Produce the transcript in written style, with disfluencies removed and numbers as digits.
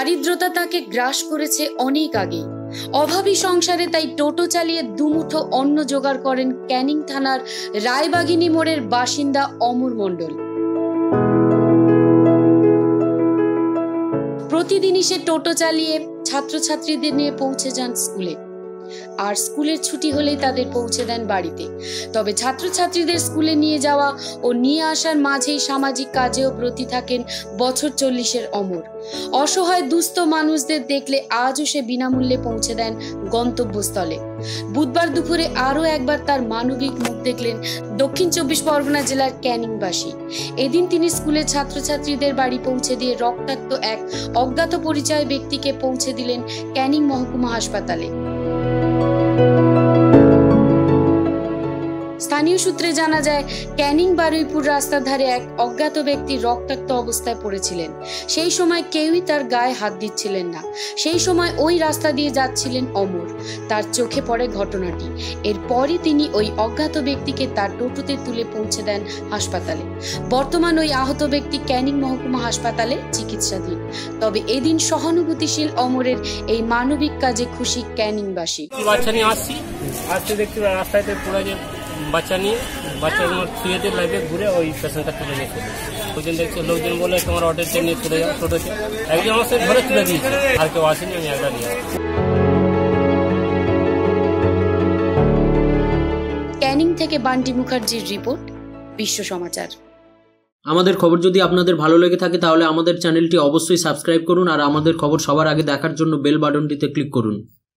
দারিদ্রতা তাকে গ্রাস করেছে অনেক আগে। অভাবী সংসারে তাই টোটো চালিয়ে দুমুঠো অন্ন জোগাড় করেন ক্যানিং থানার রায়বাগিনী মোড়ের বাসিন্দা অমর মণ্ডল। প্রতিদিনই সে টোটো চালিয়ে ছাত্রছাত্রীদের নিয়ে পৌঁছে যান স্কুলে, আর স্কুলের ছুটি হলেই তাদের পৌঁছে দেন বাড়িতে। তবে ছাত্রছাত্রীদের স্কুলে নিয়ে যাওয়া ও নিয়ে আসার মাঝেই সামাজিক কাজেও ব্রতী থাকেন বছর 40-এর অমর। অসহায় দুস্থ মানুষদের দেখলে আজও সে বিনামূল্যে পৌঁছে দেন গন্তব্যস্থলে। বুধবার দুপুরে আরও একবার তার মানবিক মুখ দেখলেন দক্ষিণ 24 পরগনা জেলার ক্যানিংবাসী। এদিন তিনি স্কুলের ছাত্রছাত্রীদের বাড়ি পৌঁছে দিয়ে রক্তাক্ত এক অজ্ঞাত পরিচয় ব্যক্তিকে পৌঁছে দিলেন ক্যানিং মহকুমা হাসপাতালে। স্থানীয় সূত্রে জানা যায়, ক্যানিং বারুইপুর রাস্তার ধারে এক অজ্ঞাত ব্যক্তি রক্তাক্ত অবস্থায় পড়েছিলেন। সেই সময় কেউই তার গায়ে হাত দিচ্ছিলেন না। সেই সময় ওই রাস্তা দিয়ে যাচ্ছিলেন অমর। তার চোখে পড়ে ঘটনাটি। এরপরই তিনি ওই অজ্ঞাত ব্যক্তিকে তার টোটোতে তুলে পৌঁছে দেন হাসপাতালে। বর্তমান ওই আহত ব্যক্তি ক্যানিং মহকুমা হাসপাতালে চিকিৎসাধীন। তবে এদিন সহানুভূতিশীল অমরের এই মানবিক কাজে খুশি ক্যানিংবাসী। বাচ্চা নিয়ে শুয়েতে লাগে ঘুরে ওই পেশেন্টটা তুলে নিয়ে চলে ওই দিন দেখছি লোকজন বলে তোমার অর্ডারটা নিয়ে চলে যাও টোটোতে। একজন আমার সাথে ঘরে তুলে দিয়েছে, আর কেউ আসেনি, আমি একটা নিয়ে। ক্যানিং থেকে বান্টি মুখার্জির রিপোর্ট, বিশ্ব সমাচার। আমাদের খবর যদি আপনাদের ভালো লেগে থাকে তাহলে আমাদের চ্যানেলটি অবশ্যই সাবস্ক্রাইব করুন আর আমাদের খবর সবার আগে দেখার জন্য বেল বাটনটিতে ক্লিক করুন।